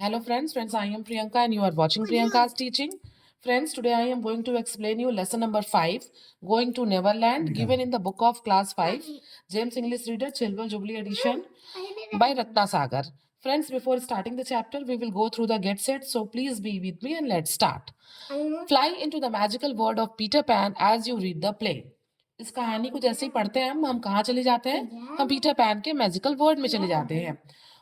Hello friends, I am Priyanka and you are watching Priyanka's teaching. Friends, today I am going to explain you lesson number 5, Going to Neverland, given in the book of class 5, James English Reader, Chilwell Jubilee edition by Ratna Sagar. Friends, before starting the chapter, we will go through the get set, so please be with me and let's start. Fly into the magical world of Peter Pan as you read the play. इस कहानी को जैसे ही पढ़ते हैं हम कहाँ चले जाते हैं? हम पीटर पैन के मैजिकल वर्ल्ड में चले जाते हैं.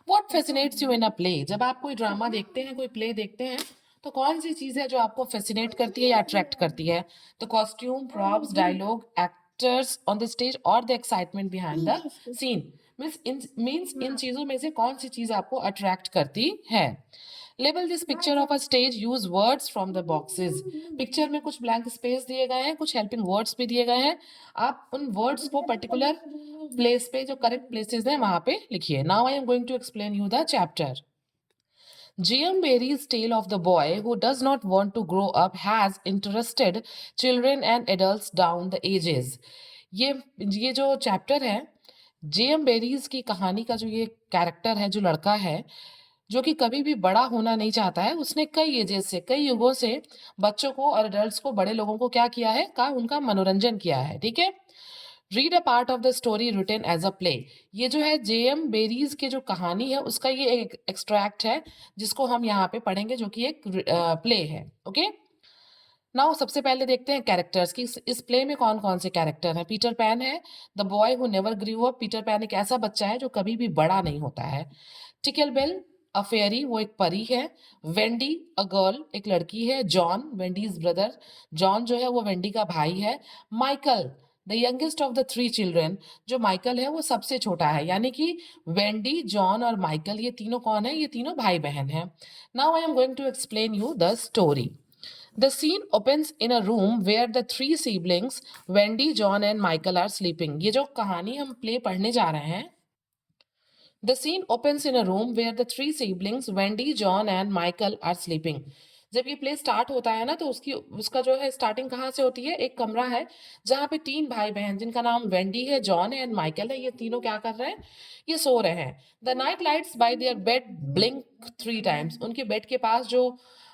What fascinates you in a play? जब आप कोई ड्रामा देखते हैं, कोई प्ले देखते हैं, तो कौन सी चीज है जो आपको फैसिनेट करती है या अट्रैक्ट करती है? तो costume, props, dialogue, actors on the stage और the excitement behind the scene. Means इन चीजों में से कौन सी चीज आपको अट्रैक्ट करती है? Label this picture of a stage, use words from the boxes. Picture में कुछ ब्लैंक स्पेस दिए गए हैं, कुछ हेल्पिंग वर्ड्स भी दिए गए हैं. आप उन वर्ड्स को पर्टिकुलर प्लेस पे, जो करेक्ट प्लेसेस हैं वहां पे लिखिए. Now I am going to explain you the chapter. G.M. Barrie's tale of the boy who does not want to grow up has interested children and adults down the ages. ये जो chapter है, J.M. Berries की कहानी का जो ये character है, जो लड़का है जो कि कभी भी बड़ा होना नहीं चाहता है, उसने कई एजेस से, कई युगों से बच्चों को और एडल्ट्स को, बड़े लोगों को क्या किया है? उनका मनोरंजन किया है. ठीक है. Read a part of the story written as a play. ये जो है J.M. बेरीज की जो कहानी है उसका ये एक एक्सट्रैक्ट है जिसको हम यहाँ पे पढ़ेंगे, जो कि एक प्ले है. ओके. नाउ सबसे पहले देखते हैं कैरेक्टर्स की. इस प्ले में कौन कौन से कैरेक्टर हैं? पीटर पैन है, the boy who never grew up. Peter pan एक ऐसा बच्चा है जो कभी भी बड़ा नहीं होता है. टिकल बेल अ फेरी, वो एक परी है. वेंडी अ गर्ल, एक लड़की है. John, वेंडीज brother. जॉन जो है वो वेंडी का भाई है. Michael the youngest of the 3 children. जो माइकल है वो सबसे छोटा है, यानी कि वेंडी, जॉन और माइकल, ये तीनों कौन है? ये तीनों भाई बहन हैं. Now I am going to explain you the story. The scene opens in a room where the 3 siblings, Wendy, John and Michael are sleeping. ये जो कहानी हम प्ले पढ़ने जा रहे हैं, The scene opens in a room where the 3 siblings, Wendy, John and Michael are sleeping. जब ये प्ले स्टार्ट होता है ना, तो उसका जो है स्टार्टिंग कहाँ से होती है? एक कमरा है जहाँ पे 3 भाई बहन, जिनका नाम वेंडी है, जॉन है एंड माइकल है, ये तीनों क्या कर रहे हैं? ये सो रहे हैं. The night lights bye there bed blink 3 times. उनके बेड के पास जो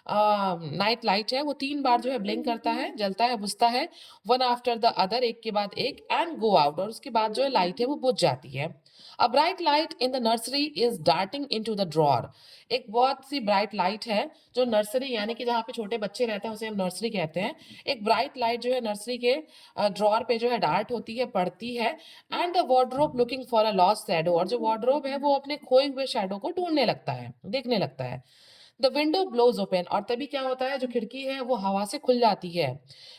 नाइट लाइट है वो 3 बार जो है ब्लिंक करता है, जलता है, बुझता है. वन आफ्टर द अदर, एक के बाद एक. एंड गो आउट, और उसके बाद जो है लाइट है वो बुझ जाती है. A bright light in the nursery is darting into the drawer. एक बहुत सी ब्राइट लाइट है जो नर्सरी, यानी कि जहाँ पे छोटे बच्चे रहते हैं उसे हम नर्सरी कहते हैं. एक ब्राइट लाइट जो है नर्सरी के ड्रॉर पे जो है डार्ट होती है, पड़ती है. And the wardrobe looking for a lost shadow, और जो वार्डरोब है वो अपने खोए हुए शैडो को ढूंढने लगता है, देखने लगता है. द विंडो ब्लोज ओपन, और तभी क्या होता है? जो खिड़की है वो हवा से खुल जाती है.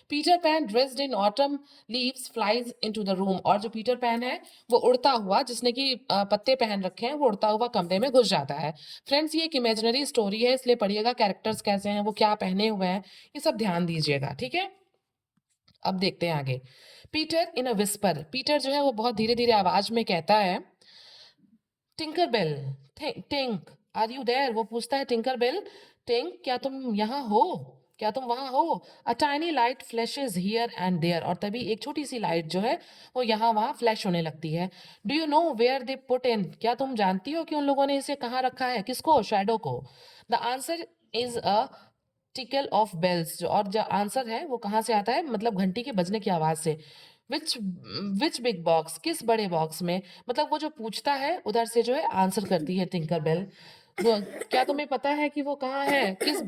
Peter pan dressed in autumn leaves flies into the room, और जो पीटर पैन है वो उड़ता हुआ, जिसने कि पत्ते पहन रखे हैं, वो उड़ता हुआ कमरे में घुस जाता है. फ्रेंड्स, ये एक इमेजिनरी स्टोरी है, इसलिए पढ़िएगा कैरेक्टर्स कैसे हैं, वो क्या पहने हुए हैं, ये सब ध्यान दीजिएगा. ठीक है. अब देखते हैं आगे. पीटर इन अ विस्पर, पीटर जो है वो बहुत धीरे धीरे आवाज में कहता है, Tinker Bell, Tink are you there. वो पूछता है, टिंकर बेल, टिंक, क्या तुम यहाँ हो? क्या तुम वहां हो? A tiny light flashes here and there, और तभी एक छोटी सी लाइट जो है वो यहाँ वहां फ्लैश होने लगती है. Do you know where they put in, क्या तुम जानती हो कि उन लोगों ने इसे कहाँ रखा है? किसको? शैडो को. The answer is a tinkle of bells, जो और जो आंसर है वो कहाँ से आता है? मतलब घंटी के बजने की आवाज से. विच विच बिग बॉक्स, किस बड़े बॉक्स में? मतलब वो जो पूछता है उधर से जो है आंसर करती है टिंकर बेल. वो, क्या तुम्हें पता है कि वो कहाँ है? किस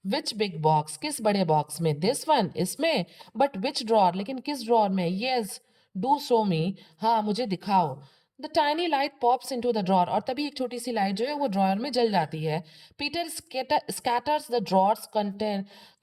विच बिग बॉक्स, किस बड़े बॉक्स में? दिस वन, इसमें. बट विच ड्रॉर, लेकिन किस ड्रॉर में? यस, डू शो मी, हाँ मुझे दिखाओ. The tiny light pops into the drawer, और तभी एक छोटी सी लाइट जो है वो ड्रॉर में जल जाती है. Peter scatters the drawer's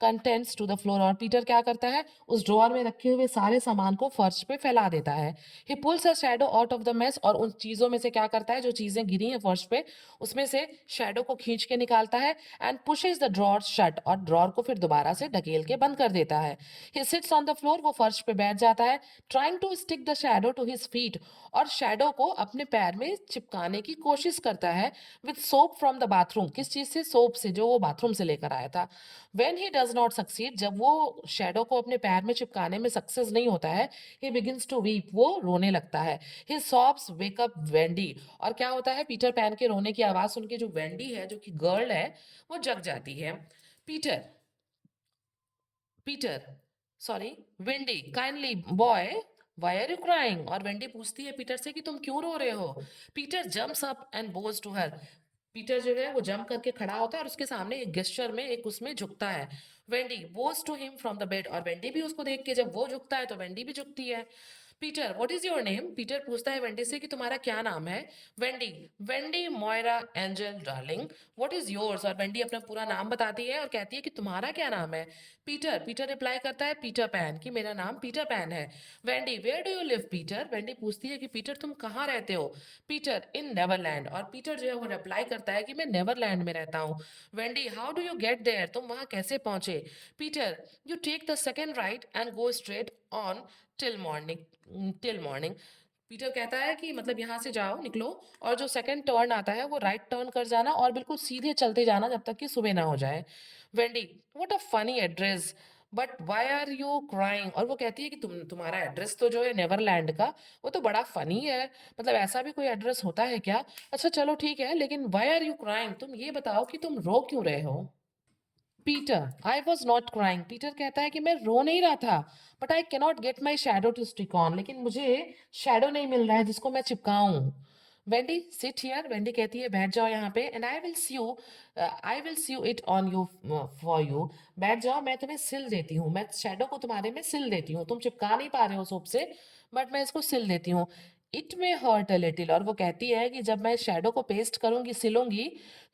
contents to the floor, और पीटर क्या करता है? उस ड्रॉर में रखे हुए सारे सामान को फर्श पे फैला देता है. ही pools a shadow out of the mess, और उन चीजों में से क्या करता है? जो चीजें गिरी हैं फर्श पे, उसमें से शैडो को खींच के निकालता है. And pushes the drawer shut, और ड्रॉर को फिर दोबारा से ढकेल के बंद कर देता है. He sits on the floor, वो फर्श पे बैठ जाता है. Trying to stick the shadow to his feet, और शैडो को अपने पैर में चिपकाने की कोशिश करता है with soap from the bathroom. किस चीज से? सोप से, जो वो बाथरूम से लेकर आया था। When he does not succeed, जब वो शैडो को अपने पैर में चिपकाने में सक्सेस नहीं होता है, ही बिगिंस टू वीप, वो रोने लगता है। हिज सॉब्स वेक अप वेंडी, और क्या होता है, पीटर पैन के रोने की आवाज सुन के जो वेंडी है, जो कि गर्ल है, वो जग जाती है। Peter Peter sorry Wendy, kindly boy, why are you crying? और वेंडी पूछती है पीटर से कि तुम क्यों रो रहे हो? Peter jumps up and bows to her, Peter जो है वो जंप करके खड़ा होता है और उसके सामने एक गेस्चर में, एक उसमें झुकता है। Wendy bows to him from the bed, और वेंडी भी उसको देख के, जब वो झुकता है तो वेंडी भी झुकती है। Peter what is your name? Peter पूछता है वेंडी से कि तुम्हारा क्या नाम है? Wendy Wendy Moira Angel darling, what is yours? और वेंडी अपना पूरा नाम बताती है और कहती है कि तुम्हारा क्या नाम है? पीटर पीटर रिप्लाई करता है पीटर पैन, कि मेरा नाम पीटर पैन है। Wendy where do you live Peter? Wendy पूछती है कि पीटर तुम कहाँ रहते हो? पीटर इन नेवरलैंड, और पीटर जो है वो रिप्लाई करता है कि मैं नेवरलैंड में रहता हूँ। Wendy how do you get there? तुम वहां कैसे पहुंचे? Peter you take the second right and go straight on till morning. Peter कहता है कि मतलब यहाँ से जाओ, निकलो, और जो सेकंड टर्न आता है वो राइट टर्न कर जाना और बिल्कुल सीधे चलते जाना जब तक कि सुबह ना हो जाए। Wendy what a funny address, but why are you crying? और वो कहती है कि तुम्हारा एड्रेस तो जो है नेवरलैंड का, वो तो बड़ा फनी है, मतलब ऐसा भी कोई एड्रेस होता है क्या? अच्छा चलो ठीक है, लेकिन वाई आर यू क्राइंग, तुम ये बताओ कि तुम रो क्यों रहे हो? Peter I was not crying, Peter कहता है कि मैं रो नहीं रहा था, but I cannot get my shadow to stick on, लेकिन मुझे शैडो नहीं मिल रहा है जिसको मैं चिपकाऊं। वेंडी सिट हियर, वेंडी कहती है बैठ जाओ यहाँ पे, and I will see you it on you for you, बैठ जाओ, मैं तुम्हें सिल देती हूँ, मैं शैडो को तुम्हारे में सिल देती हूँ, तुम चिपका नहीं पा रहे हो सोप से, बट मैं इसको सिल देती हूँ। इट में हर्ट अ लिटिल, और वो कहती है कि जब मैं शैडो को पेस्ट करूंगी, सिलूंगी,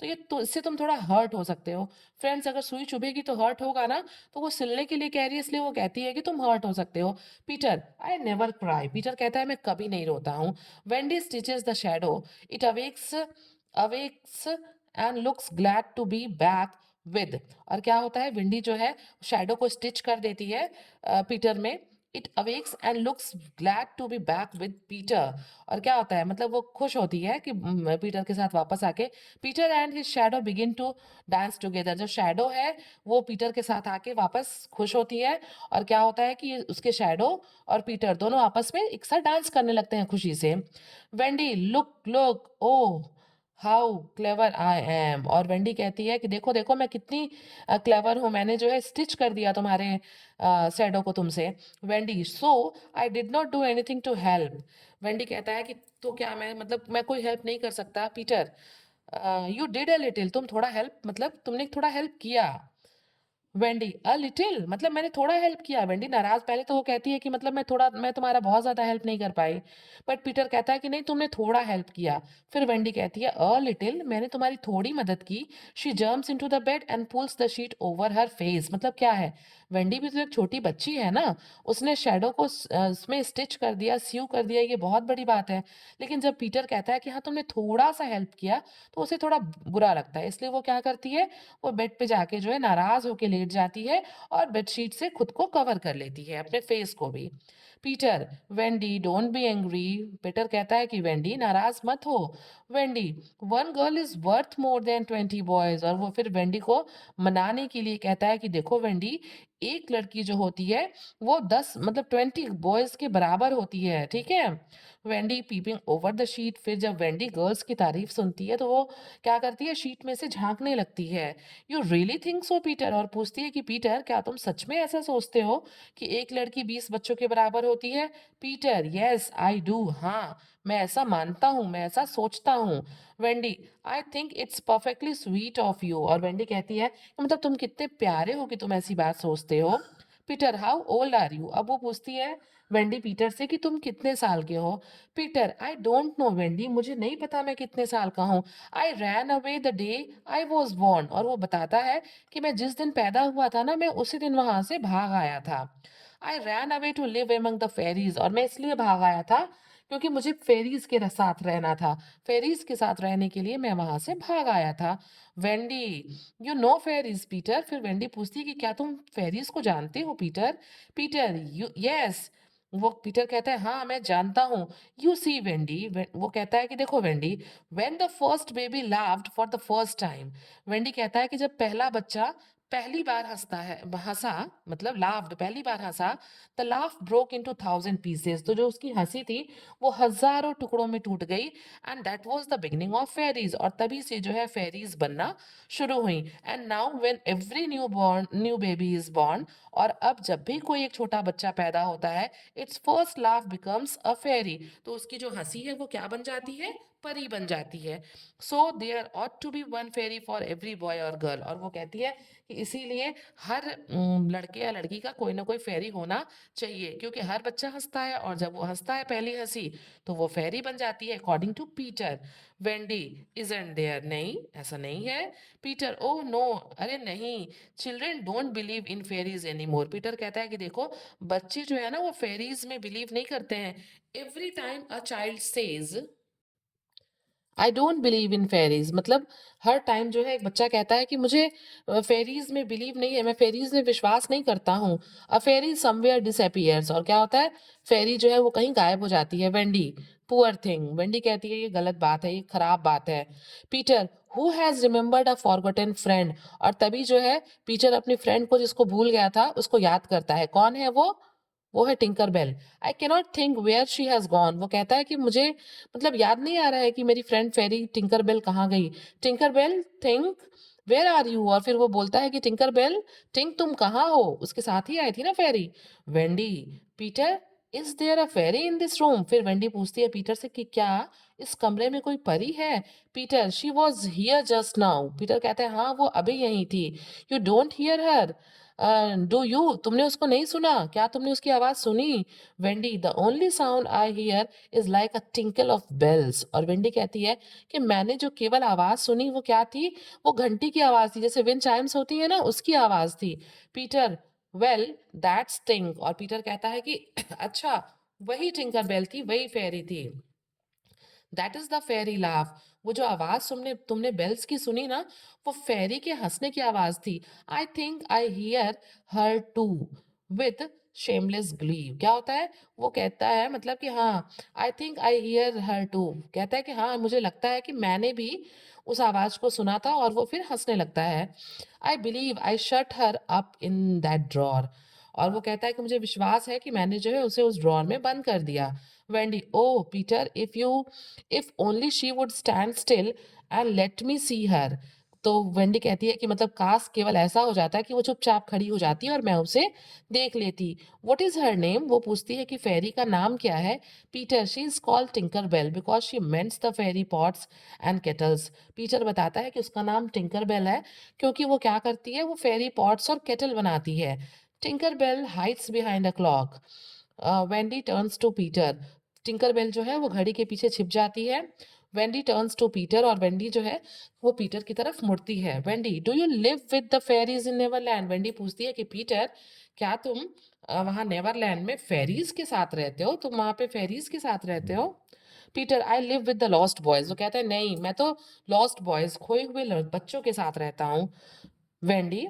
तो ये तो इससे तुम थोड़ा हर्ट हो सकते हो। फ्रेंड्स, अगर सुई चुभेगी तो हर्ट होगा ना, तो वो सिलने के लिए कह रही है, इसलिए वो कहती है कि तुम हर्ट हो सकते हो। Peter I never cry, Peter कहता है मैं कभी नहीं रोता हूँ। Wendy stitches the shadow, it awakes and looks glad to be back with, और क्या होता है, विंडी जो है शैडो को स्टिच कर देती है पीटर में। It awakes and looks glad to be back with Peter, और क्या होता है, मतलब वो खुश होती है कि पीटर के साथ वापस आके। Peter and his shadow begin to dance together, जो शैडो है वो पीटर के साथ आके वापस खुश होती है, और क्या होता है कि उसके शैडो और पीटर दोनों आपस में एक साथ डांस करने लगते हैं खुशी से। Wendy look look oh how clever I am, और वेंडी कहती है कि देखो देखो मैं कितनी क्लेवर हूँ, मैंने जो है स्टिच कर दिया तुम्हारे शैडो को तुमसे। Wendy so I did not do anything to help, Wendy कहता है कि तो क्या मैं, मतलब मैं कोई हेल्प नहीं कर सकता? Peter you did a little, तुम थोड़ा हेल्प, मतलब तुमने थोड़ा हेल्प किया। वेंडी अ लिटिल, मतलब मैंने थोड़ा हेल्प किया। वेंडी नाराज, पहले तो वो कहती है कि मतलब मैं तुम्हारा बहुत ज्यादा हेल्प नहीं कर पाई, बट पीटर कहता है कि नहीं तुमने थोड़ा हेल्प किया। फिर वेंडी कहती है अ लिटिल, मैंने तुम्हारी थोड़ी मदद की। She jumps into the bed and pulls the sheet over her face, मतलब क्या है, वेंडी भी तो एक छोटी बच्ची है ना, उसने शैडो को उसमें स्टिच कर दिया, स्यू कर दिया, ये बहुत बड़ी बात है। लेकिन जब पीटर कहता है कि हाँ तुमने थोड़ा सा हेल्प किया, तो उसे थोड़ा बुरा लगता है, इसलिए वो क्या करती है, वो बेड पे जाके जो है नाराज होके लेट जाती है और बेडशीट से खुद को कवर कर लेती है, अपने फेस को भी। Peter Wendy don't be angry, Peter कहता है कि वेंडी नाराज मत हो। Wendy one girl is worth more than 20 boys, और वो फिर वेंडी को मनाने के लिए कहता है कि देखो वेंडी, एक लड़की जो होती है वो 10 मतलब 20 बॉयज के बराबर होती है, ठीक है। Wendy peeping over the sheet, फिर जब वेंडी गर्ल्स की तारीफ सुनती है तो वो क्या करती है, शीट में से झांकने लगती है। You really think so Peter, और पूछती है कि पीटर क्या तुम सच में ऐसा सोचते हो कि एक लड़की 20 बच्चों के बराबर होती है? पीटर यस आई डू, हाँ मैं ऐसा मानता हूँ, मैं ऐसा सोचता हूँ। Wendy I think it's perfectly sweet of you, और वेंडी कहती है कि मतलब तुम कितने प्यारे हो कि तुम ऐसी बात सोचते हो। Peter how old are you, अब वो पूछती है वेंडी पीटर से कि तुम कितने साल के हो। Peter I don't know Wendy, मुझे नहीं पता मैं कितने साल का हूँ। I ran away the day I was born, और वो बताता है कि मैं जिस दिन पैदा हुआ था ना, मैं उसी दिन वहां से भाग आया था। I ran away to live among the fairies, और मैं इसलिए भाग आया था क्योंकि मुझे फेरीज के साथ रहना था, फेरीज के साथ रहने के लिए मैं वहां से भाग आया था। Wendy you know fairies Peter, फिर वेंडी पूछती है कि क्या तुम फेरीज को जानते हो पीटर? पीटर यू यस वो पीटर कहता है हाँ मैं जानता हूँ। यू सी वेंडी, वो कहता है कि देखो Wendy, when the first baby laughed for the first time, Wendy कहता है कि जब पहला बच्चा पहली बार हंसा, मतलब लाफ्ड पहली बार हंसा, the laugh broke into 1,000 pieces, तो जो उसकी हंसी थी वो हजारों टुकड़ों में टूट गई। And that was the beginning of fairies, और तभी से जो है फेरीज बनना शुरू हुई। And now when every new baby is born, और अब जब भी कोई एक छोटा बच्चा पैदा होता है, its first laugh becomes a fairy, तो उसकी जो हंसी है वो क्या बन जाती है, परी बन जाती है। So there ought to be one fairy for every boy और गर्ल, और वो कहती है कि इसीलिए हर लड़के या लड़की का कोई ना कोई फेरी होना चाहिए, क्योंकि हर बच्चा हंसता है, और जब वो हंसता है पहली हंसी, तो वो फेरी बन जाती है according to Peter. Wendy, isn't there, नहीं ऐसा नहीं है। पीटर, ओह नो, अरे नहीं, children don't believe in fairies any more, Peter कहता है कि देखो बच्चे जो है ना वो फेरीज में बिलीव नहीं करते हैं। Every time a child says I don't believe in fairies, मतलब हर टाइम जो है एक बच्चा कहता है कि मुझे फेरीज में बिलीव नहीं है, मैं फेरीज में विश्वास नहीं करता हूँ। अ फेरी समवेयर डिसअपियर्स, और क्या होता है, फेरी जो है वो कहीं गायब हो जाती है। वेंडी, पुअर थिंग, वेंडी कहती है ये गलत बात है, ये खराब बात है। Peter, who has remembered a forgotten friend, और तभी जो है पीटर अपनी फ्रेंड को जिसको भूल गया था उसको याद करता है। कौन है वो है Tinker Bell. I cannot think where she has gone, वो कहता है कि मुझे मतलब याद नहीं आ रहा है कि मेरी फ्रेंड फेरी टिंकर बेल कहाँ गई। Tinker Bell, think where are you, और फिर वो बोलता है कि टिंकर बेल, टिंक तुम कहाँ हो, उसके साथ ही आई थी ना fairy. Wendy, Peter, is there a fairy in this room, फिर वेंडी पूछती है पीटर से कि क्या इस कमरे में कोई परी है। Peter, she was here just now, Peter कहता है हाँ वो अभी यहीं थी। You don't hear her, do you, तुमने उसको नहीं सुना क्या, तुमने उसकी आवाज सुनी। Wendy, the only sound I hear is like a tinkle of bells, और वेंडी कहती है कि मैंने जो केवल आवाज सुनी वो क्या थी, वो घंटी की आवाज थी, जैसे विंड चाइम्स होती है ना उसकी आवाज थी। पीटर, वेल दैट्स टिंक, और पीटर कहता है कि अच्छा वही टिंकर बेल थी, वही फेरी थी। That is the fairy laugh, वो जो आवाज तुमने तुमने बेल्स की सुनी ना, वो फेरी के हंसने की आवाज थी। I think I hear her too, with shameless glee, क्या होता है, वो कहता है मतलब कि हाँ, I think I hear her too, कहता है कि हाँ मुझे लगता है कि मैंने भी उस आवाज को सुना था, और वो फिर हंसने लगता है। I believe I shut her up in that drawer, और वो कहता है कि मुझे विश्वास है कि मैंने जो है उसे उस ड्रॉर में बंद कर दिया। Wendy, oh Peter, if only she would stand still and let me see her, तो वेंडी कहती है कि मतलब काश केवल ऐसा हो जाता है कि वो चुपचाप खड़ी हो जाती है और मैं उसे देख लेती। व्हाट इज हर नेम, वो पूछती है कि फेरी का नाम क्या है। Peter, she is called Tinker Bell because she mends the fairy pots and kettles, Peter बताता है कि उसका नाम टिंकर बेल है क्योंकि वो क्या करती है, वो फेरी पॉट्स और केटल बनाती है। Tinker Bell hides behind a clock, Wendy turns to Peter, Tinker Bell जो है वो घड़ी के पीछे छिप जाती है। वेंडी टर्न्स टू पीटर, और वेंडी जो है वो पीटर की तरफ मुड़ती है। Wendy, do you live with the fairies in Neverland, Wendy पूछती है कि पीटर क्या तुम वहाँ नेवरलैंड में फेरीज के साथ रहते हो, तुम वहाँ पे फेरीज के साथ रहते हो। Peter, I live with the lost boys, वो कहता है नहीं मैं तो लॉस्ट बॉयज, खोए हुए बच्चों के साथ रहता हूँ। वेंडी,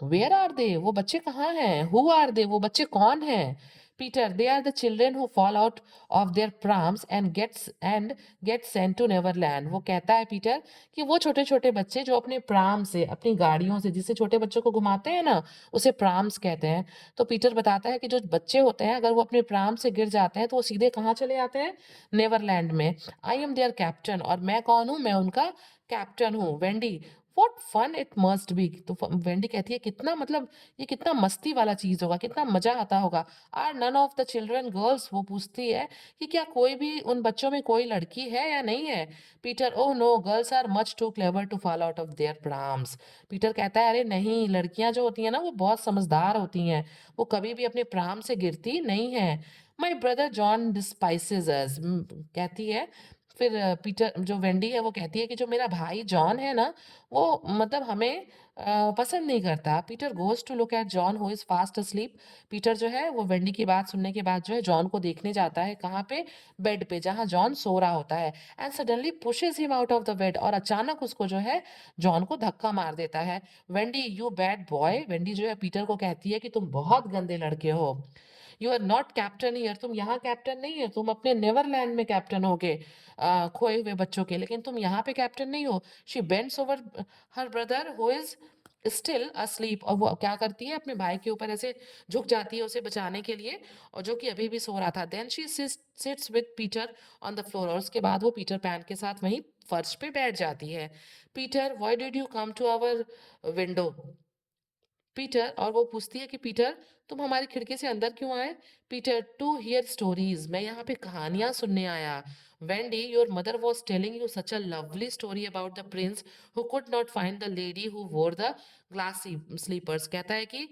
वेयर आर दे, वो बच्चे कहाँ हैं, हु आर दे, वो बच्चे कौन हैं। Peter, they are the children who fall out of their prams and get sent to Neverland, वो कहता है पीटर कि वो छोटे छोटे बच्चे जो अपने प्राम से, अपनी गाड़ियों से, जिससे छोटे बच्चों को घुमाते हैं ना, उसे प्राम्स कहते हैं। तो पीटर बताता है कि जो बच्चे होते हैं अगर वो अपने प्राम से गिर जाते हैं तो वो सीधे कहाँ चले जाते हैं, नेवरलैंड में। आई एम देयर कैप्टन, और मैं कौन हूँ, मैं उनका कैप्टन हूँ। Wendy, what fun it must be, तो वेंडी कहती है कितना मतलब ये कितना मस्ती वाला चीज होगा, कितना मजा आता होगा। Are none of the children girls, वो पूछती है कि क्या कोई भी उन बच्चों में कोई लड़की है या नहीं है। Peter, oh no, girls are much too clever to fall out of their prams, Peter कहता है अरे नहीं, लड़कियां जो होती हैं ना वो बहुत समझदार होती हैं, वो कभी भी अपने प्राम से गिरती नहीं है। माई ब्रदर जॉन डिस्पाइसेस अस, कहती है फिर पीटर, जो वेंडी है वो कहती है कि जो मेरा भाई जॉन है ना वो मतलब हमें पसंद नहीं करता। Peter goes to look at John who is fast asleep, Peter जो है वो वेंडी की बात सुनने के बाद जो है जॉन को देखने जाता है, कहाँ पे, बेड पे, जहाँ जॉन सो रहा होता है। And suddenly pushes him out of the bed, और अचानक उसको जो है जॉन को धक्का मार देता है। Wendy, you bad boy, Wendy जो है पीटर को कहती है कि तुम बहुत गंदे लड़के हो। You are not captain here, तुम यहाँ कैप्टन नहीं है, तुम अपने नेवरलैंड में कैप्टन होगे खोए हुए बच्चों के, लेकिन तुम यहाँ पे कैप्टन नहीं हो। She bends over her brother who is still asleep, और वो क्या करती है अपने भाई के ऊपर ऐसे झुक जाती है उसे बचाने के लिए, और जो कि अभी भी सो रहा था। Then she sits with Peter on the floor, और उसके बाद वो पीटर पैन के साथ वहीं फर्श पे बैठ जाती है। Peter, why did you come to our window? Peter, और वो पूछती है कि पीटर तुम हमारी खिड़की से अंदर क्यों आए? पीटर, टू हियर स्टोरीज, मैं यहाँ पे कहानियां सुनने आया। Wendy, your mother was telling you such a lovely story about the prince who could not find the lady who wore the glass slippers. कहता है कि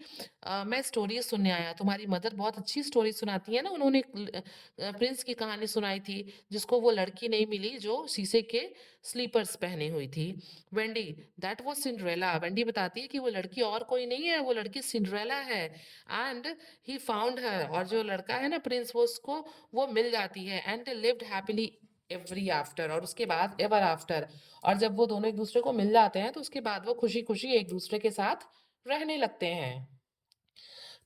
मैं स्टोरीज सुनने आया, तुम्हारी मदर बहुत अच्छी स्टोरी सुनाती है ना, उन्होंने प्रिंस की कहानी सुनाई थी जिसको वो लड़की नहीं मिली जो शीशे के स्लीपर्स पहनी हुई थी। Wendy, that was Cinderella, Wendy बताती है कि वो लड़की और कोई नहीं है, वो लड़की सिंड्रेला है। एंड ही फाउंड हर, और जो लड़का है ना प्रिंस, वो उसको वो मिल जाती है। And they lived happily every after, और उसके बाद एवर आफ्टर, और जब वो दोनों एक दूसरे को मिल जाते हैं तो उसके बाद वो खुशी खुशी एक दूसरे के साथ रहने लगते हैं।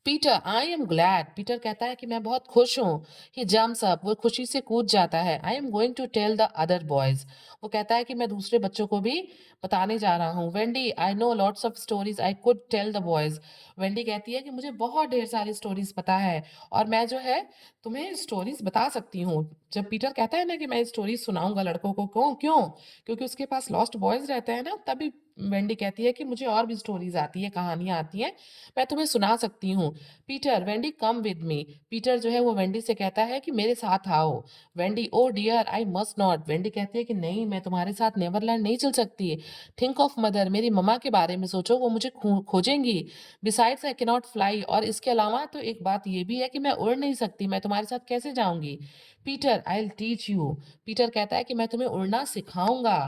Peter, I am glad, Peter कहता है कि मैं बहुत खुश हूँ। ही जम्प्स अप, वो खुशी से कूद जाता है। I am going to tell the other boys, वो कहता है कि मैं दूसरे बच्चों को भी बताने जा रहा हूँ। Wendy, I know lots of stories I could tell the boys, Wendy कहती है कि मुझे बहुत ढेर सारी स्टोरीज पता है और मैं जो है तुम्हें स्टोरीज बता सकती हूँ। जब पीटर कहता है ना कि मैं स्टोरीज सुनाऊंगा लड़कों को, क्यों क्यों क्योंकि उसके पास लॉस्ट बॉयज रहते हैं ना, तभी वेंडी कहती है कि मुझे और भी स्टोरीज आती है, कहानियां आती हैं, मैं तुम्हें सुना सकती हूँ। Peter, Wendy come with me, Peter जो है वो वेंडी से कहता है कि मेरे साथ आओ। Wendy, oh dear I must not, Wendy कहती है कि नहीं, मैं तुम्हारे साथ नेवरलैंड नहीं चल सकती। थिंक ऑफ मदर, मेरी मम्मा के बारे में सोचो, वो मुझे खोजेंगी। बिसाइड्स आई कैनॉट फ्लाई, और इसके अलावा तो एक बात ये भी है कि मैं उड़ नहीं सकती, मैं तुम्हारे साथ कैसे जाऊंगी? Peter, I will teach you, Peter कहता है कि मैं तुम्हें उड़ना सिखाऊंगा।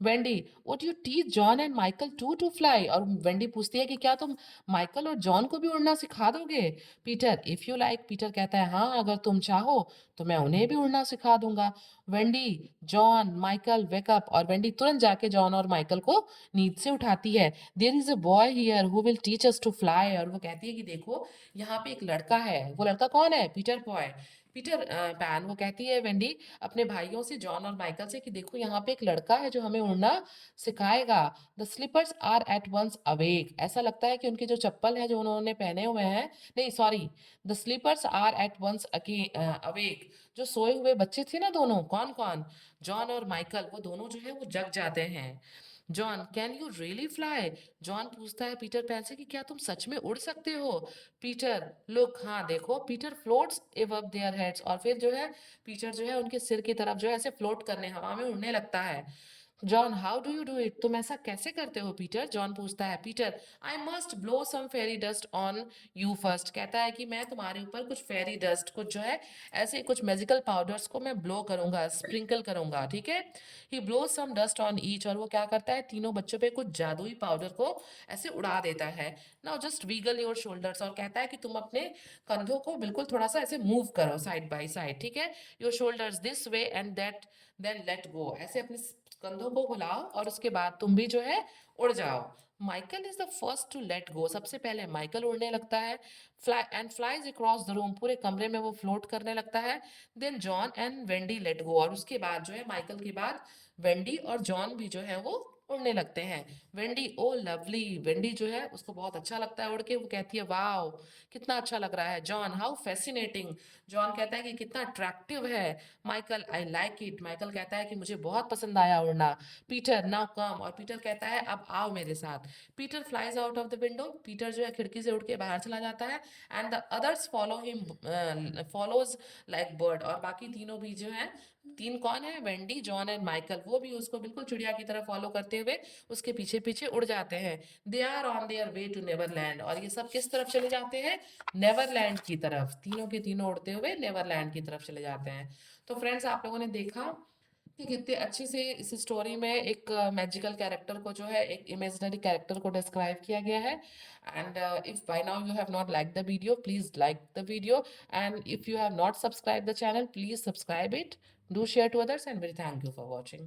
Wendy, would you teach John and Michael to fly, और वेंडी पूछती है कि क्या तुम माइकल और जॉन को भी उड़ना सिखा दोगे? Peter, if you like, Peter कहता है हाँ, अगर तुम चाहो तो मैं उन्हें भी उड़ना सिखा दूंगा। वेंडी, जॉन, माइकल वेकअप, और वेंडी तुरंत जाके जॉन और माइकल को नींद से उठाती है। There is a boy here who will teach us to fly, और वो कहती है कि देखो यहाँ पे एक लड़का है। वो लड़का कौन है? पीटर बॉय, पीटर पैन, वो कहती है वेंडी अपने भाइयों से, जॉन और माइकल से, कि देखो यहाँ पे एक लड़का है जो हमें उड़ना सिखाएगा। The sleepers are at once awake, ऐसा लगता है कि उनके जो चप्पल है जो उन्होंने पहने हुए हैं, नहीं sorry, the sleepers are at once awake, जो सोए हुए बच्चे थे ना दोनों, कौन कौन, जॉन और माइकल, वो दोनों जो है वो जग जाते हैं। John, can you really fly, John पूछता है पीटर पैन से कि क्या तुम सच में उड़ सकते हो? पीटर, लुक, हाँ देखो, Peter floats above their heads, और फिर जो है पीटर जो है उनके सिर की तरफ जो है ऐसे फ्लोट करने, हवा में उड़ने लगता है। John, how do you do it, तुम ऐसा कैसे करते हो पीटर? जॉन पूछता है। Peter, I must blow some fairy dust on you first, कहता है कि मैं तुम्हारे ऊपर कुछ फेरी डस्ट, कुछ जो है ऐसे कुछ मैजिकल पाउडर्स को मैं ब्लो करूंगा, स्प्रिंकल करूंगा, ठीक है। He blew some dust on each, और वो क्या करता है तीनों बच्चों पे कुछ जादुई पाउडर को ऐसे उड़ा देता है। Now just wiggle your shoulders, और कहता है कि तुम अपने कंधों को बिल्कुल थोड़ा सा ऐसे मूव करो साइड बाय साइड, ठीक है। Your shoulders this way and that, then let go, ऐसे अपने कंधों को हिलाओ और उसके बाद तुम भी जो है उड़ जाओ। Michael is the first to let go, सबसे पहले माइकल उड़ने लगता है। Fly and flies across the room, पूरे कमरे में वो फ्लोट करने लगता है। Then John and Wendy let go, और उसके बाद जो है माइकल के बाद वेंडी और जॉन भी जो है वो उड़ने लगते हैं। वेंडी, ओ लवली, वेंडी जो है उसको बहुत अच्छा लगता है उड़ के, वो कहती है वाओ कितना अच्छा लग रहा है। जॉन, हाउ फैसिनेटिंग, जॉन कहता है कि कितना अट्रैक्टिव है। Michael, I like it, Michael कहता है कि मुझे बहुत पसंद आया उड़ना। पीटर, नाउ कम, और पीटर कहता है अब आओ मेरे साथ। Peter flies out of the window, Peter जो है खिड़की से उड़ के बाहर चला जाता है। And the others follow him, follows like bird, और बाकी तीनों भी जो है, तीन कौन है, वेंडी, जॉन एंड माइकल, वो भी उसको बिल्कुल चिड़िया की तरह फॉलो करते हुए उसके पीछे पीछे उड़ जाते हैं। They are on their way to Neverland, और ये सब किस तरफ चले जाते हैं? नेवरलैंड की तरफ, तीनों के तीनों उड़ते हुए नेवरलैंड की तरफ चले जाते हैं। तो फ्रेंड्स, आप लोगों ने देखा कि कितने अच्छे से इस स्टोरी में एक मैजिकल कैरेक्टर को जो है एक इमेजिनरी कैरेक्टर को डिस्क्राइब किया गया है। And if bye now you have not like the video, please like the video, and if you have not subscribed the channel, please subscribe it. Do share to others, and very thank you for watching.